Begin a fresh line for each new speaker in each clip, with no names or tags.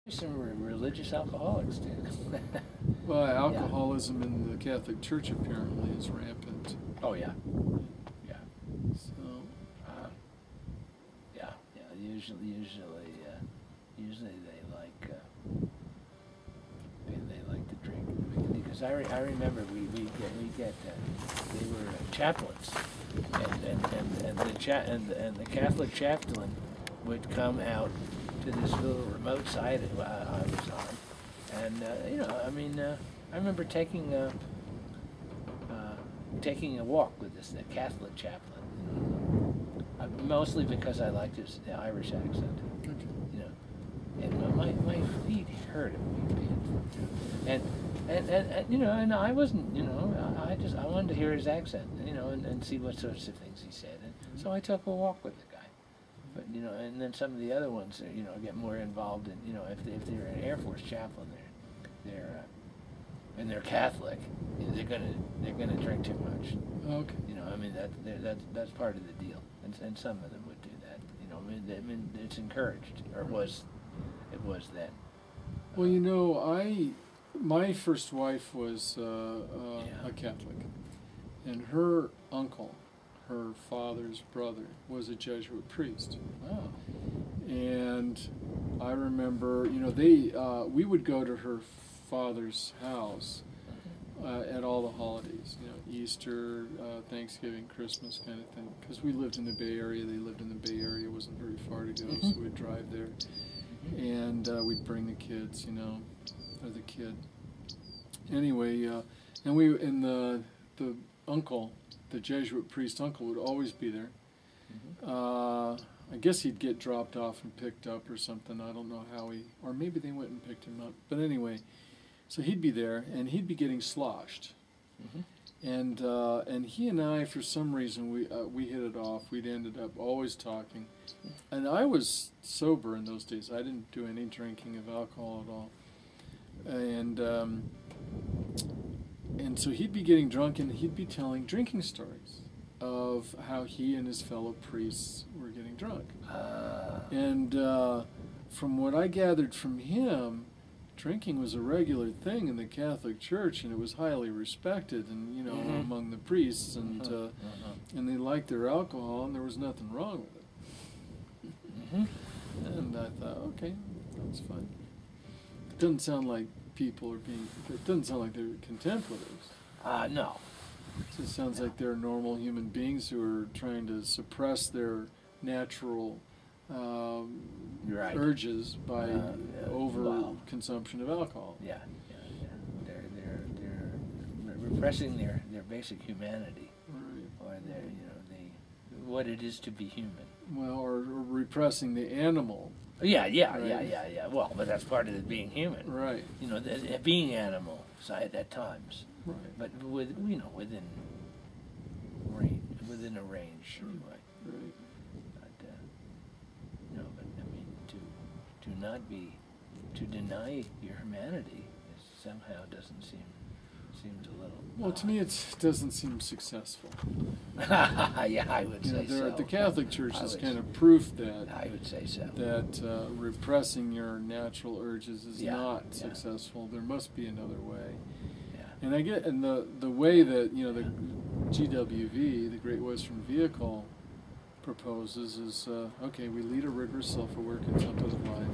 Some religious alcoholics too.
Well, alcoholism in the Catholic Church apparently is rampant.
Oh yeah, yeah.
So,
yeah. Usually they like to drink because I remember we get they were chaplains and the Catholic chaplain would come out to this little remote site I was on, and I remember taking a walk with this Catholic chaplain, mostly because I liked his Irish accent, and my feet hurt a bit, and I wasn't, I wanted to hear his accent, and see what sorts of things he said, and so I took a walk with the guy. But and then some of the other ones, get more involved in, if they're an Air Force chaplain, and they're Catholic, they're gonna drink too much.
okay.
That's part of the deal, and some of them would do that. It's encouraged, or it was then.
Well, my first wife was a Catholic, and her uncle, her father's brother, was a Jesuit priest.
Oh.
And I remember, we would go to her father's house at all the holidays, Easter, Thanksgiving, Christmas kind of thing, because we lived in the Bay Area, they lived in the Bay Area, it wasn't very far to go, so we'd drive there, and we'd bring the kids, or the kid. Anyway, and the uncle, the Jesuit priest uncle, would always be there. I guess he'd get dropped off and picked up or something. I don't know how or maybe they went and picked him up. But anyway, so he'd be there, and he'd be getting sloshed. And he and I, for some reason, we hit it off. We'd ended up always talking. And I was sober in those days. I didn't do any drinking of alcohol at all. And so he'd be getting drunk, and he'd be telling drinking stories of how he and his fellow priests were getting drunk. And from what I gathered from him, drinking was a regular thing in the Catholic Church, and it was highly respected, and among the priests, and they liked their alcohol, and there was nothing wrong with it. And I thought, okay, that's fine. It doesn't sound like people are being. It doesn't sound like they're contemplatives.
No.
It just sounds like they're normal human beings who are trying to suppress their natural urges by consumption of alcohol.
Yeah. They're repressing their basic humanity, or what it is to be human.
Well, or repressing the animal.
Yeah. Well, but that's part of it being human.
Right.
Being animal side at times.
Right.
But within a range anyway.
Right.
To deny your humanity somehow doesn't seems a little.
Well, to me, it doesn't seem successful.
Yeah, I would say so.
The Catholic Church is kind of proof that
I would say so.
That repressing your natural urges is not successful. There must be another way. Yeah. And the way that the GWV, the Great Western Vehicle, proposes is okay. We lead a rigorous, self-aware, contemplative life,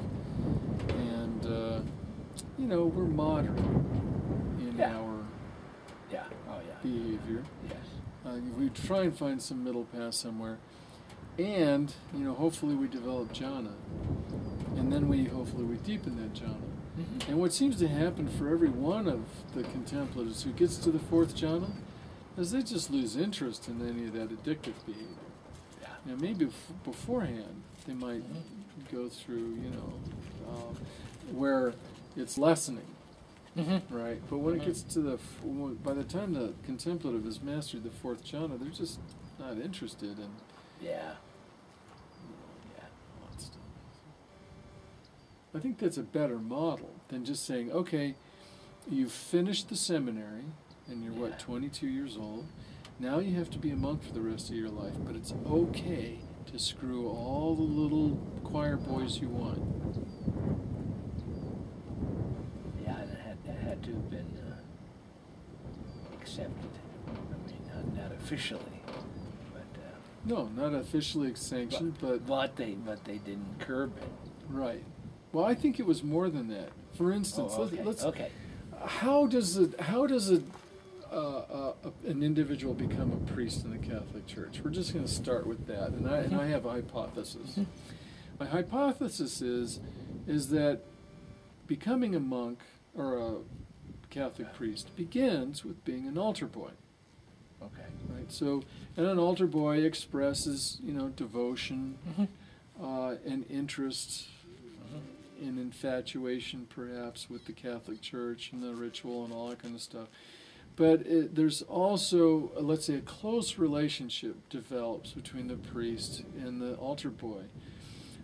and we're moderate in our behavior.
Yes.
We try and find some middle path somewhere, and hopefully we develop jhana, and then hopefully we deepen that jhana. And what seems to happen for every one of the contemplatives who gets to the fourth jhana is they just lose interest in any of that addictive behavior. Maybe beforehand they might go through, where it's lessening, right? But when it gets to by the time the contemplative has mastered the fourth jhana, they're just not interested in. I think that's a better model than just saying, okay, you've finished the seminary, and you're 22 years old. Now you have to be a monk for the rest of your life, but it's okay to screw all the little choir boys you want.
accepted. I mean, not officially, but
No, not officially sanctioned, but
they didn't curb it.
right. Well, I think it was more than that. For instance,
Oh, okay.
let's
Okay.
how does an individual become a priest in the Catholic Church? We're just going to start with that, and I have a hypothesis. My hypothesis is that becoming a monk or a Catholic priest begins with being an altar boy.
Okay.
Right. So, and an altar boy expresses, devotion and interest. In infatuation, perhaps, with the Catholic Church and the ritual and all that kind of stuff. But there's also, let's say, a close relationship develops between the priest and the altar boy,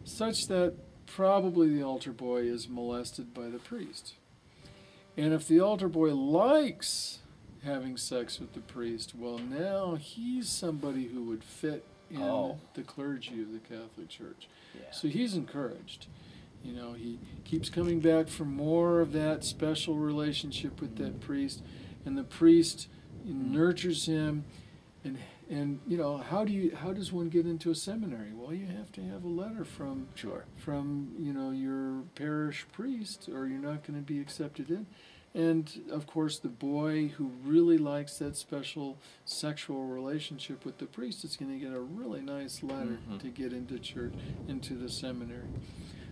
such that probably the altar boy is molested by the priest. And if the altar boy likes having sex with the priest, well, now he's somebody who would fit in the clergy of the Catholic Church.
Yeah.
So he's encouraged. He keeps coming back for more of that special relationship with that priest, and the priest nurtures him. And how does one get into a seminary? Well, you have to have a letter from your parish priest, or you're not going to be accepted in. And of course, the boy who really likes that special sexual relationship with the priest is going to get a really nice letter to get into church, into the seminary.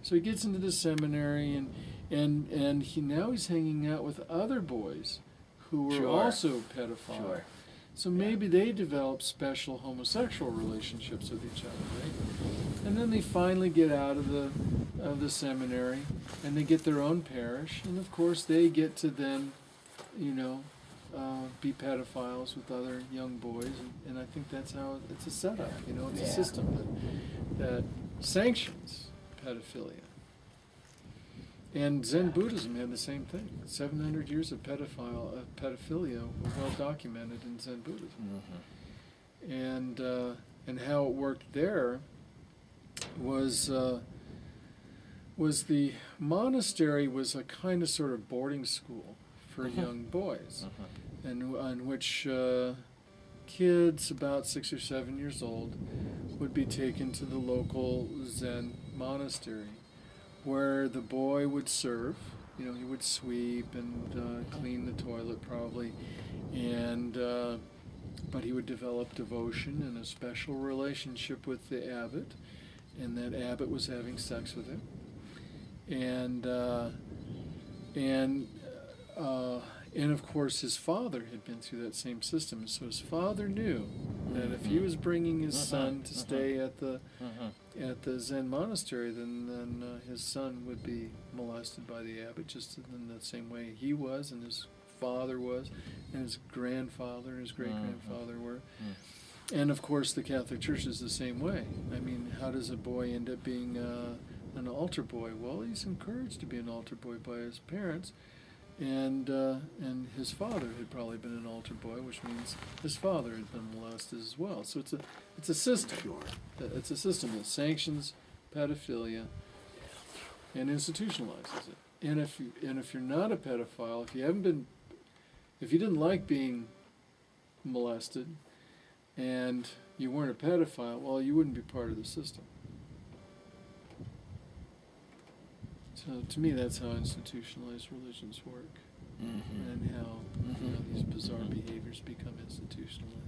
So he gets into the seminary, and he's hanging out with other boys who were also pedophiles. Sure. So maybe they develop special homosexual relationships with each other, right? And then they finally get out of the seminary, and they get their own parish, and of course they get to then, be pedophiles with other young boys, and I think that's how it's a setup. It's a system that sanctions pedophilia. And Zen Buddhism had the same thing. 700 years of pedophilia were well documented in Zen Buddhism. And how it worked there was the monastery was a kind of sort of boarding school for young boys, and on which kids about 6 or 7 years old would be taken to the local Zen monastery, where the boy would serve. He would sweep and clean the toilet probably, and but he would develop devotion and a special relationship with the abbot, and that abbot was having sex with him, and of course his father had been through that same system, so his father knew that if he was bringing his son to stay at the Zen monastery, then his son would be molested by the abbot, just in the same way he was, and his father was, and his grandfather and his great-grandfather were. And of course the Catholic Church is the same way. I mean, how does a boy end up being an altar boy? Well, he's encouraged to be an altar boy by his parents, and his father had probably been an altar boy, which means his father had been molested as well. So it's a system. It's a system that sanctions pedophilia and institutionalizes it. And if you're not a pedophile, if you didn't like being molested, and you weren't a pedophile, well, you wouldn't be part of the system. So to me, that's how institutionalized religions work, and how these bizarre behaviors become institutionalized.